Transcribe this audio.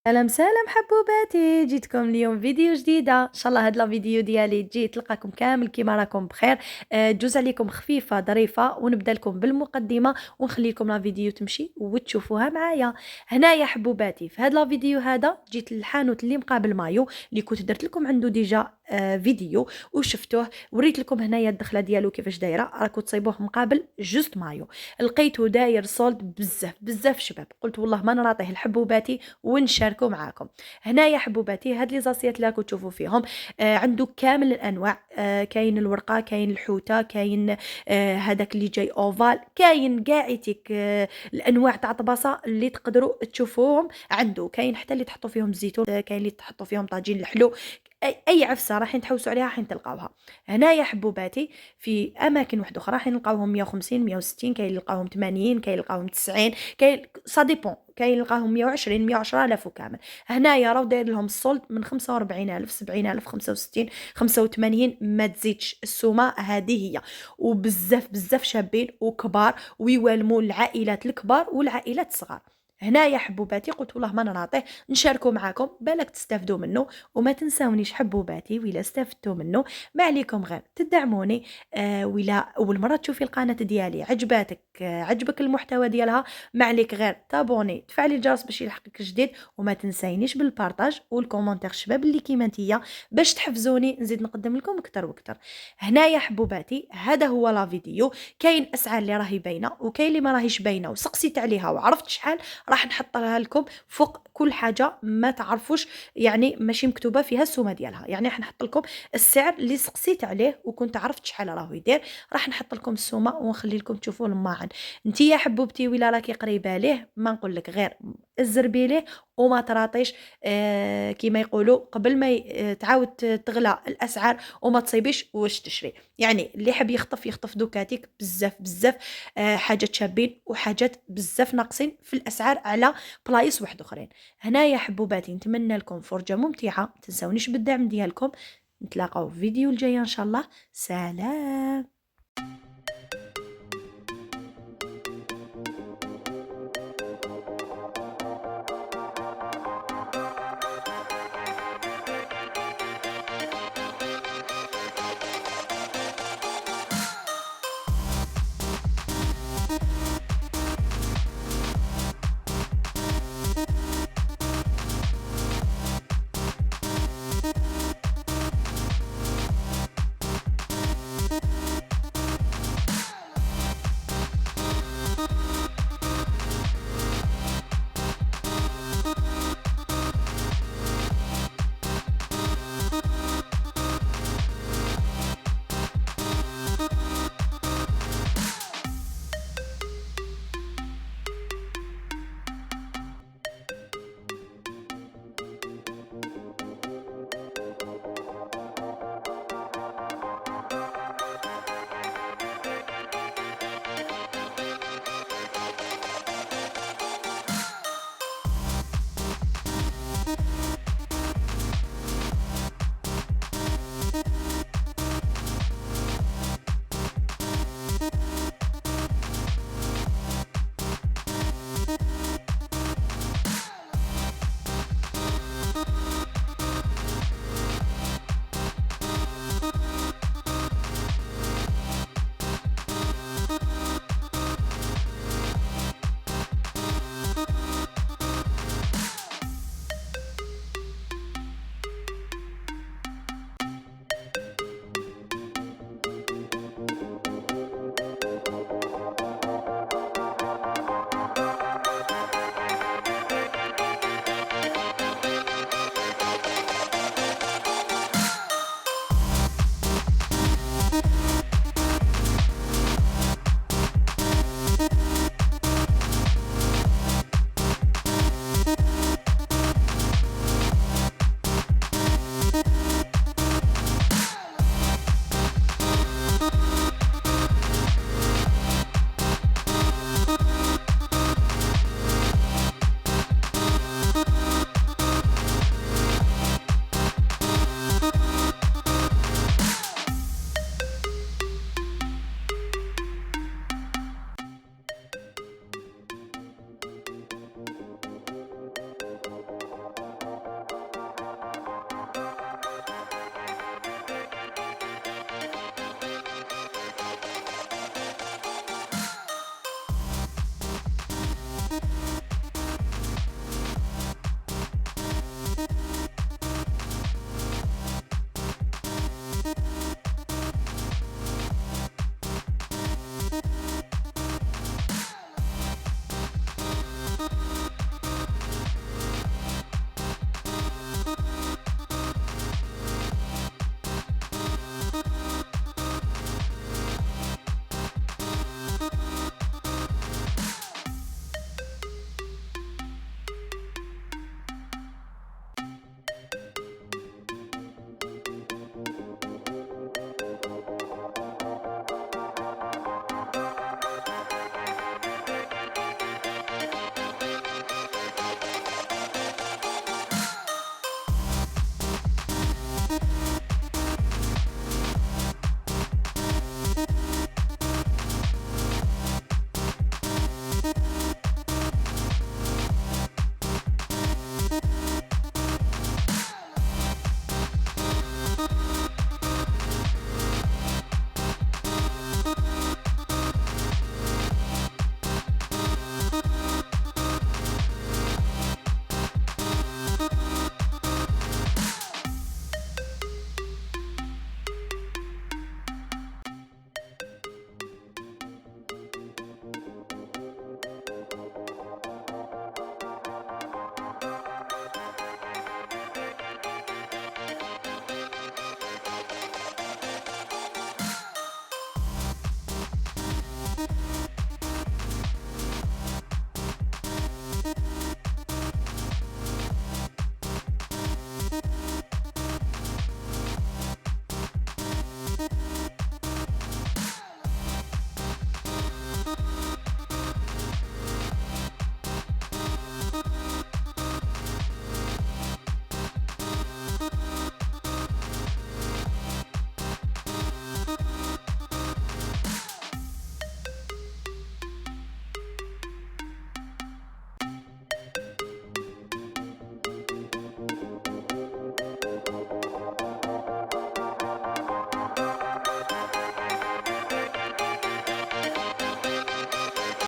سلام سلام حبوباتي، جيتكم اليوم فيديو جديدة ان شاء الله. هاد لا فيديو ديالي تجي تلقاكم كامل كيما راكم بخير. جوج عليكم خفيفة ظريفة، ونبدا لكم بالمقدمة ونخلي لكم لا فيديو تمشي وتشوفوها معايا. هنايا حبوباتي في هاد لا فيديو هذا جيت للحانوت اللي مقابل مايو اللي كنت درت لكم عنده ديجا فيديو وشفتوه. وريت لكم هنايا الدخله ديالو كيفاش دايره، راكم تصيبوه مقابل جوست مايو. لقيته داير صولد بزاف بزاف شباب، قلت والله ما نعطيه لحبوباتي ونشاركوا معاكم. هنايا حبوباتي هاد لي زاسيات اللي راكم تشوفوا فيهم عنده كامل الانواع. كاين الورقه، كاين الحوته، كاين هذاك اللي جاي اوفال، كاين كاعيتك الانواع تاع طباسه اللي تقدروا تشوفوهم عنده. كاين حتى اللي تحطوا فيهم الزيتون، كاين اللي تحطوا فيهم طاجين الحلو. اي عفسه راح تحوسوا عليها راح تلقاوها. هنايا حبوباتي في اماكن واحده اخرى راح نلقاوهم 150 160، كاين يلقاوهم 80، كاين يلقاوهم 90، كاين سا ديبون، كاين يلقاهم 120 110 الاف وكامل. هنايا راهو داير لهم السولد من 45000 70000 65 85، ما تزيدش. السومه هذه هي. وبزاف بزاف شابين وكبار ويوالموا العائلات الكبار والعائلات الصغار. هنايا حبوباتي قلت والله ما نعطيه نشاركه معاكم بالك تستافدوا منه. وما تنساونيش حبوباتي ولا استفدتوا منه ما عليكم غير تدعموني. ولا اول مره تشوفي القناه ديالي عجباتك، عجبك المحتوى ديالها، ما عليك غير تابوني تفعلي الجرس باش يلحقك جديد. وما تنساينيش بالبارطاج والكومونتير شباب اللي كيما نتيا باش تحفزوني نزيد نقدم لكم اكثر واكثر. هنايا حبوباتي هذا هو لا فيديو. كاين اسعار اللي راهي باينه وكاين اللي ما راهيش باينه وسقسيت عليها وعرفت شحال راح نحطها لكم فوق كل حاجه ما تعرفوش. يعني ماشي مكتوبه فيها السومه ديالها، يعني راح نحط لكم السعر اللي سقسيت عليه وكنت عرفت شحال راهو يدير. راح نحط لكم السومه ونخلي لكم تشوفوه الماعن. انتي يا حبوبتي ولا راكي قريبه ليه ما نقول لك غير الزربي ليه وما تراطيش. كيما يقولوا قبل ما تعاود تغلى الاسعار وما تصيبيش واش تشري. يعني اللي حب يخطف يخطف دوكاتيك بزاف بزاف. حاجات شابين وحاجات بزاف ناقصين في الاسعار على بلايص واحد اخرين. هنايا حبوباتي نتمنى لكم فرجه ممتعه، تنساونيش بالدعم ديالكم. نتلاقاو في فيديو الجاي ان شاء الله. سلام.